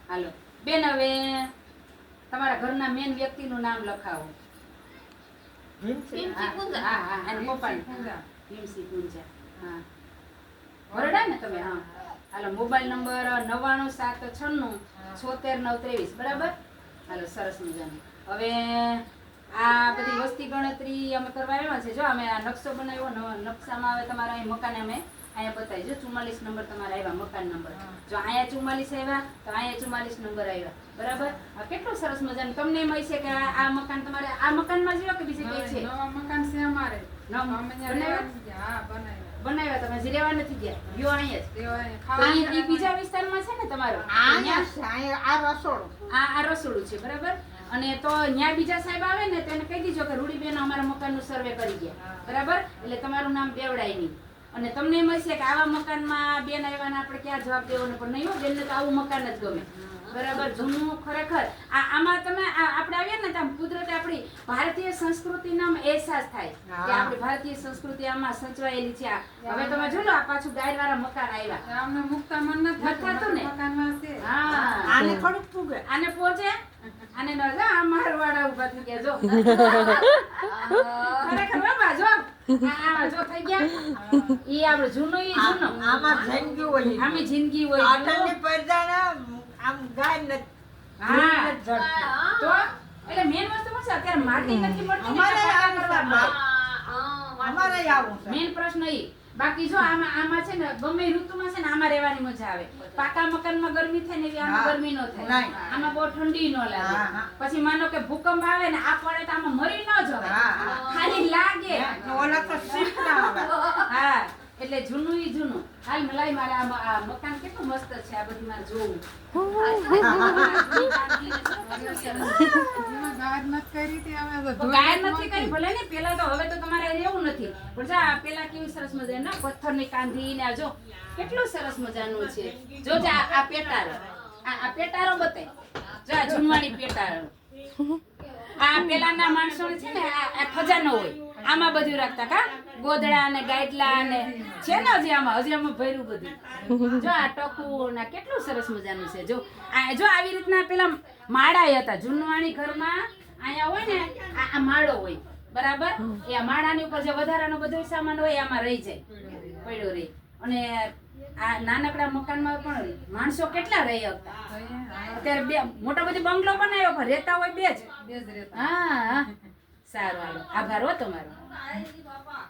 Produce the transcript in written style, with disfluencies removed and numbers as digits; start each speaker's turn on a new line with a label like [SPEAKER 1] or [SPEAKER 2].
[SPEAKER 1] હાલો બેન, હવે તમારા ઘરના મેન વ્યક્તિનું નામ લખાવો. બરોડા ને તમે? હા હાલો, મોબાઈલ નંબર 9976966923. બરાબર. હાલો, સરસ મજાનું. હવે આ બધી વસ્તી ગણતરી અમે કરવા આવ્યા છે. જો અમે આ નકશો બનાવ્યો, નકશામાં આવે તમારા અહીં મકાન અમે અહીંયા બતાવી. જો 44 નંબર તમારા આવ્યા, મકાન નંબર. જો અહીંયા 44 આવ્યા તો અહીંયા 44 નંબર આવ્યા. બરાબર. આ કેટલું સરસ મજાનું. તમને એમ હશે કે આ મકાન તમારે આ મકાનમાં જીવો કે બીજે કઈ છે?
[SPEAKER 2] નવા મકાન છે અમારે.
[SPEAKER 1] બનાવ્યા તમે હજી રહેવા નથી ગયા? ગયો અહીંયા જ. બીજા વિસ્તારમાં છે ને તમારો? આ રસોડું છે. બરાબર. અને તો ન્યા બીજા સાહેબ આવે ને તેને કહી દીજો કે રૂડીબેન અમારા મકાનનું સર્વે કરી ગયા. બરાબર. એટલે તમારું નામ દેવડાય નહીં. અને તમને એમ હશે કે આવા મકાનમાં બેન આવ્યા ને આપણે ક્યાં જવાબ દેવાનો, પણ નહીં હો, બેનને તો આવું મકાન જ ગમે. બરાબર. જૂનું ખરેખર આમાં તમે આપણે આવીએ ને તો કુદરતે આપણી ભારતીય સંસ્કૃતિનો અહેસાસ થાય કે આપણી ભારતીય સંસ્કૃતિ આમાં સચવાયેલી છે. હવે તમે જો આ પાછું ગાય વાળા મકાન આવ્યા,
[SPEAKER 2] અમને મુકતા મન નથી
[SPEAKER 1] થતું ને.
[SPEAKER 2] મકાનમાં છે.
[SPEAKER 1] હા,
[SPEAKER 3] આને થોડુંક પૂગે,
[SPEAKER 1] આને પહોંચે, આને ન જા. આ મારવાડા ઉભા થઈ ગયા. જો ખરેખર બાબા, જો આ જો થઈ ગયા. ઈ આપણે જૂનું, ઈ જૂનું.
[SPEAKER 3] આમાં જિંદગી હોય,
[SPEAKER 1] આમે જિંદગી હોય.
[SPEAKER 3] આટલી પડદાના આમ ગાય નથી.
[SPEAKER 1] હા તો એટલે મેન વસ્તુ શું છે, અત્યારે માટી નથી મળતી.
[SPEAKER 3] અમારે આવું છે.
[SPEAKER 1] મેન પ્રશ્ન ઈ. બાકી જો આમાં છે ને ગમે ઋતુમાં છે ને આમાં રહેવાની મજા આવે. પાકા મકાનમાં ગરમી થાય ને એવી આમાં ગરમી નો થાય. આમાં બહુ ઠંડી નો લાગે. પછી માનો કે ભૂકંપ આવે ને આ પડે તો આમાં મરી ન જવાય, ખાલી લાગે.
[SPEAKER 3] ઓલા તો શીખ ના આવે.
[SPEAKER 1] હા, એટલે જૂનું ઈ જૂનું. હાલ મલાઈ મારે આ મકાન કેટલું મસ્ત છે. આ બધું મારે જોવું. ગાયબ નથી કરી ભલે ને. પેલા તો, હવે તો તમારે રહેવું નથી. પણ જા પેલા કેવી સરસ મજા ના પથ્થરની કાંધી ને. આ જો કેટલું સરસ મજાનું છે. જો આ પેટારો, આ પેટારો બતાય. જો આ જૂનવાણી પેટારો. આ પેલાના માણસો છે ને આ ખજાનો હોય, આમાં બધું રાખતા. કા ગોદડા ને ગાઈડલા ને છે ને હજી આમાં ભર્યું બધું. જો આ ટકુ ને કેટલું સરસ મજાનું છે. જો આવી રીતના પેલા માળા હતા જૂનવાણી ઘરમાં. અહીંયા હોય ને આ માળો હોય. બરાબર. એ આ માળાની ઉપર જે વધારાનો બધો સામાન હોય આમાં રહી જાય, પડ્યો રહી. અને આ નાનકડા મકાનમાં પણ માણસો કેટલા રહી શકતા. અત્યારે બે મોટો બધો બંગલો બનાવ્યો પણ રહેતા હોય બે જ. હા, સારું. હાલો, આભાર હો તમારો.